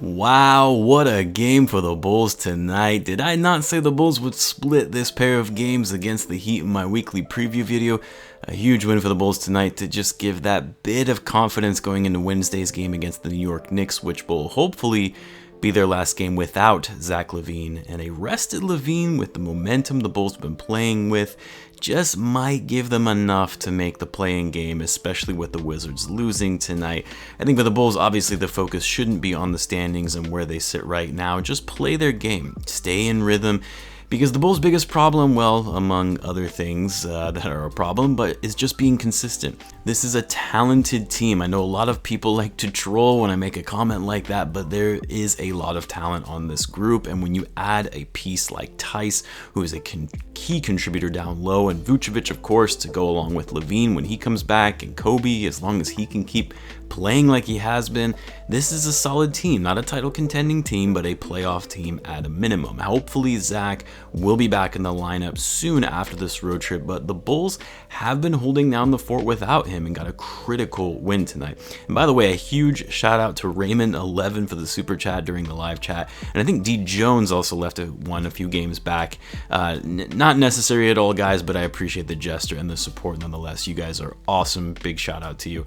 Wow, what a game for the Bulls tonight. Did I not say the Bulls would split this pair of games against the Heat in my weekly preview video? A huge win for the Bulls tonight to just give that bit of confidence going into Wednesday's game against the New York Knicks, which will hopefully be their last game without Zach Lavine. And a rested Lavine with the momentum the Bulls have been playing with just might give them enough to make the play-in game, especially with the Wizards losing tonight. I think for the Bulls, obviously the focus shouldn't be on the standings and where they sit right now. Just play their game, stay in rhythm. Because the Bulls' biggest problem, well, among other things that are a problem, but is just being consistent. This is a talented team. I know a lot of people like to troll when I make a comment like that, but there is a lot of talent on this group. And when you add a piece like Theis, who is a key contributor down low, and Vucevic, of course, to go along with Lavine when he comes back, and Coby, as long as he can keep playing like he has been, this is a solid team. Not a title contending team, but a playoff team at a minimum. Hopefully Zach will be back in the lineup soon after this road trip, but the Bulls have been holding down the fort without him and got a critical win tonight. And by the way, a huge shout out to Raymond11 for the super chat during the live chat. And I think D Jones also left one a few games back. Not necessary at all, guys, but I appreciate the gesture and the support nonetheless. You guys are awesome. Big shout out to you.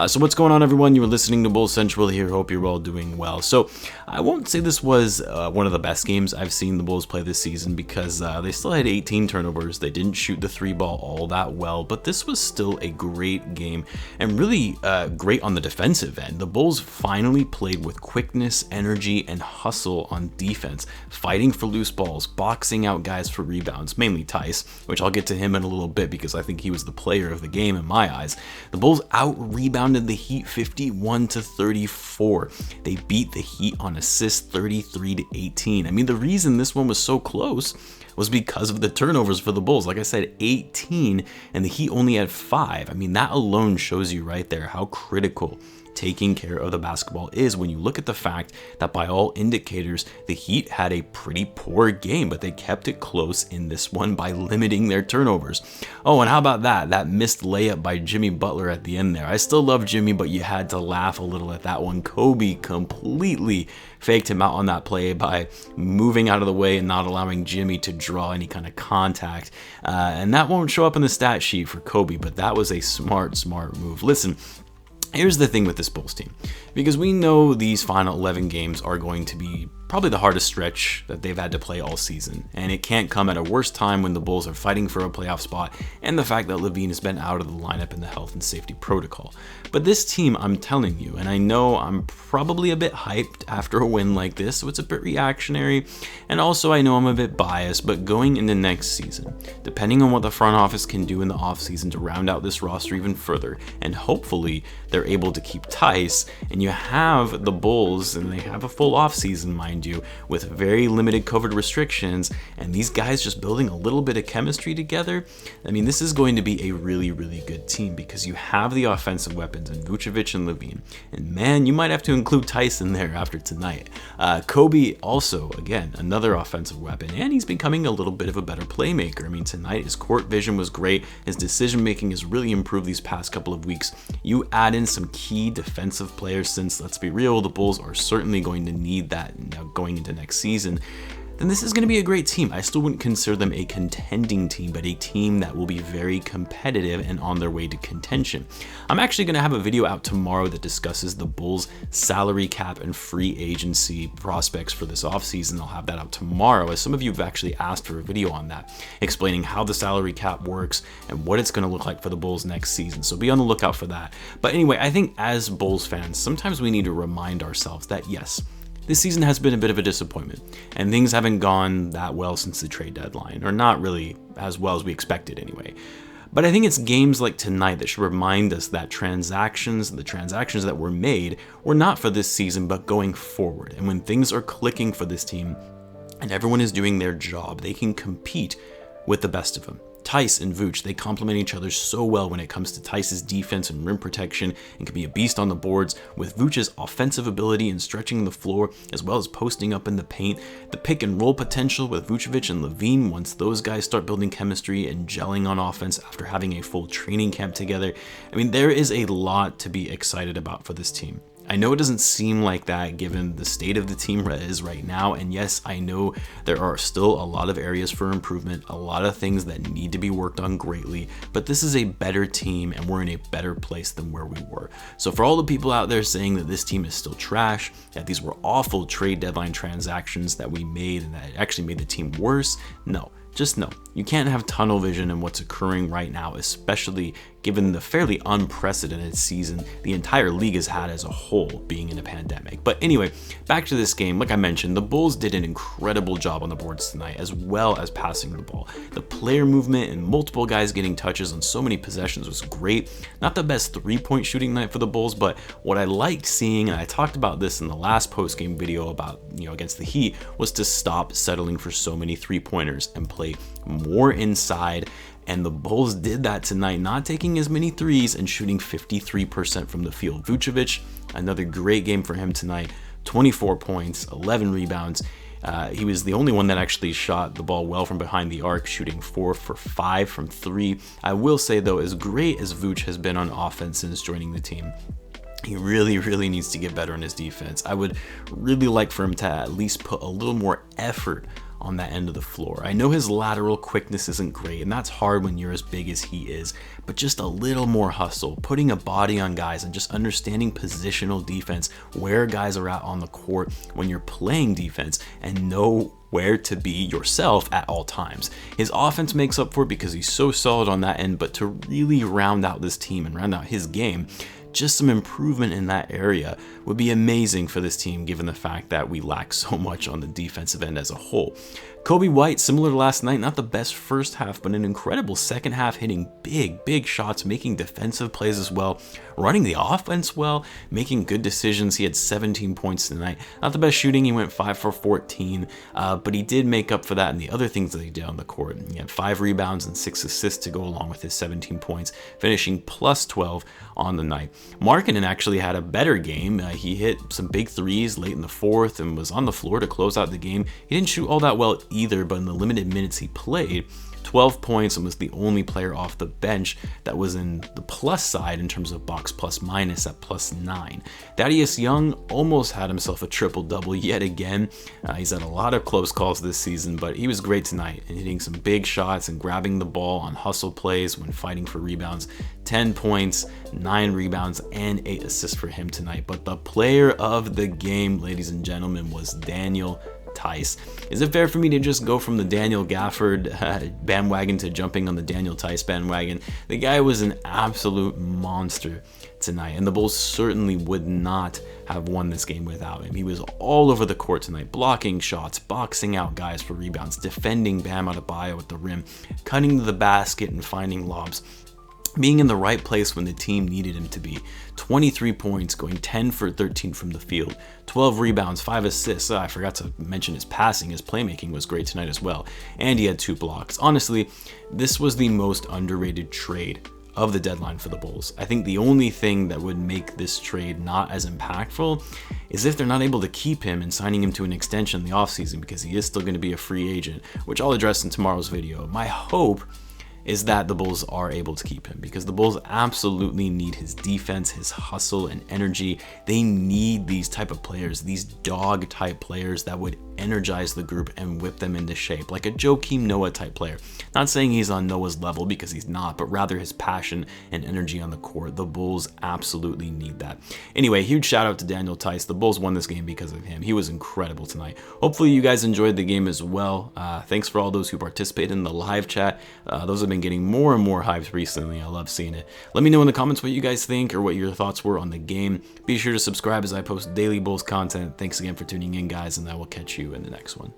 So what's going on, everyone? You were listening to Bulls Central here. Hope you're all doing well. So I won't say this was one of the best games I've seen the Bulls play this season because they still had 18 turnovers. They didn't shoot the three ball all that well, but this was still a great game and really great on the defensive end. The Bulls finally played with quickness, energy, and hustle on defense, fighting for loose balls, boxing out guys for rebounds, mainly Theis, which I'll get to him in a little bit because I think he was the player of the game in my eyes. The Bulls out-rebounded the Heat 51-34. They beat the Heat on assists 33-18. I mean, the reason this one was so close was because of the turnovers for the Bulls. Like I said, 18, and the Heat only had 5. I mean, that alone shows you right there how critical taking care of the basketball is when you look at the fact that by all indicators, the Heat had a pretty poor game, but they kept it close in this one by limiting their turnovers. Oh, and how about that missed layup by Jimmy Butler at the end there. I still love Jimmy, but you had to laugh a little at that one. Coby completely faked him out on that play by moving out of the way and not allowing Jimmy to draw any kind of contact. And that won't show up in the stat sheet for Coby, but that was a smart move. Listen, here's the thing with this Bulls team, because we know these final 11 games are going to be probably the hardest stretch that they've had to play all season, and it can't come at a worse time when the Bulls are fighting for a playoff spot and the fact that Lavine has been out of the lineup in the health and safety protocol. But this team, I'm telling you, and I know I'm probably a bit hyped after a win like this, so it's a bit reactionary, and also I know I'm a bit biased, but going into next season, depending on what the front office can do in the offseason to round out this roster even further, and hopefully they're able to keep Theis, and you have the Bulls, and they have a full offseason, mind you, with very limited COVID restrictions, and these guys just building a little bit of chemistry together. I mean, this is going to be a really good team because you have the offensive weapons in Vucevic and Lavine, and man, you might have to include Theis in there after tonight. Coby also, again, another offensive weapon, and he's becoming a little bit of a better playmaker. I mean, tonight his court vision was great, his decision making has really improved these past couple of weeks. You add in some key defensive players, since let's be real, the Bulls are certainly going to need that now going into next season, then this is going to be a great team. I still wouldn't consider them a contending team, but a team that will be very competitive and on their way to contention. I'm actually going to have a video out tomorrow that discusses the Bulls salary cap and free agency prospects for this offseason. I'll have that out tomorrow, as some of you have actually asked for a video on that, explaining how the salary cap works and what it's going to look like for the Bulls next season. So be on the lookout for that. But anyway, I think as Bulls fans, sometimes we need to remind ourselves that yes, this season has been a bit of a disappointment, and things haven't gone that well since the trade deadline, or not really as well as we expected anyway. But I think it's games like tonight that should remind us that the transactions that were made were not for this season, but going forward. And when things are clicking for this team, and everyone is doing their job, they can compete with the best of them. Theis and Vooch, they complement each other so well when it comes to Theis's defense and rim protection, and can be a beast on the boards, with Vooch's offensive ability and stretching the floor, as well as posting up in the paint. The pick and roll potential with Vucevic and Lavine, once those guys start building chemistry and gelling on offense after having a full training camp together. I mean, there is a lot to be excited about for this team. I know it doesn't seem like that given the state of the team is right now, and yes, I know there are still a lot of areas for improvement, a lot of things that need to be worked on greatly, but this is a better team and we're in a better place than where we were. So for all the people out there saying that this team is still trash, that these were awful trade deadline transactions that we made and that it actually made the team worse, no. Just know, you can't have tunnel vision in what's occurring right now, especially given the fairly unprecedented season the entire league has had as a whole, being in a pandemic. But anyway, back to this game. Like I mentioned, the Bulls did an incredible job on the boards tonight, as well as passing the ball. The player movement and multiple guys getting touches on so many possessions was great. Not the best three-point shooting night for the Bulls, but what I liked seeing, and I talked about this in the last post-game video about, against the Heat, was to stop settling for so many three-pointers and play more inside, and the Bulls did that tonight, not taking as many threes and shooting 53% from the field. Vucevic, another great game for him tonight, 24 points, 11 rebounds. He was the only one that actually shot the ball well from behind the arc, shooting 4 for 5 from 3. I will say though, as great as Vuce has been on offense since joining the team, he really needs to get better on his defense. I would really like for him to at least put a little more effort on that end of the floor. I know his lateral quickness isn't great, and that's hard when you're as big as he is, but just a little more hustle, putting a body on guys, and just understanding positional defense, where guys are at on the court when you're playing defense, and know where to be yourself at all times. His offense makes up for it because he's so solid on that end, but to really round out this team and round out his game, just some improvement in that area would be amazing for this team, given the fact that we lack so much on the defensive end as a whole. Coby White, similar to last night, not the best first half, but an incredible second half, hitting big shots, making defensive plays as well, running the offense well, making good decisions. He had 17 points tonight. Not the best shooting, he went 5 for 14, but he did make up for that in the other things that he did on the court. He had 5 rebounds and 6 assists to go along with his 17 points, finishing plus 12 on the night. Markkanen actually had a better game. He hit some big threes late in the fourth and was on the floor to close out the game. He didn't shoot all that well either, but in the limited minutes he played, 12 points, and was the only player off the bench that was in the plus side in terms of box plus minus at plus 9. Thaddeus Young almost had himself a triple-double yet again. He's had a lot of close calls this season, but he was great tonight and hitting some big shots and grabbing the ball on hustle plays when fighting for rebounds. 10 points, 9 rebounds, and 8 assists for him tonight. But the player of the game, ladies and gentlemen, was Daniel Theis. Is it fair for me to just go from the Daniel Gafford bandwagon to jumping on the Daniel Theis bandwagon? The guy was an absolute monster tonight, and the Bulls certainly would not have won this game without him. He was all over the court tonight, blocking shots, boxing out guys for rebounds, defending Bam Adebayo at the rim, cutting to the basket and finding lobs, being in the right place when the team needed him to be. 23 points, going 10 for 13 from the field, 12 rebounds, 5 assists. I forgot to mention his passing. His playmaking was great tonight as well, and he had 2 blocks. Honestly, this was the most underrated trade of the deadline for the Bulls. I think the only thing that would make this trade not as impactful is if they're not able to keep him and signing him to an extension in the offseason, because he is still going to be a free agent, which I'll address in tomorrow's video. My hope is that the Bulls are able to keep him, because the Bulls absolutely need his defense, his hustle and energy. They need these type of players, these dog type players that would energize the group and whip them into shape, like a Joakim Noah type player. Not saying he's on Noah's level, because he's not, but rather his passion and energy on the court. The Bulls absolutely need that. Anyway, huge shout out to Daniel Theis. The Bulls won this game because of him. He was incredible tonight. Hopefully you guys enjoyed the game as well. Thanks for all those who participated in the live chat. Those have been getting more and more hyped recently. I love seeing it. Let me know in the comments what you guys think or what your thoughts were on the game. Be sure to subscribe as I post daily Bulls content. Thanks again for tuning in, guys, and I will catch you in the next one.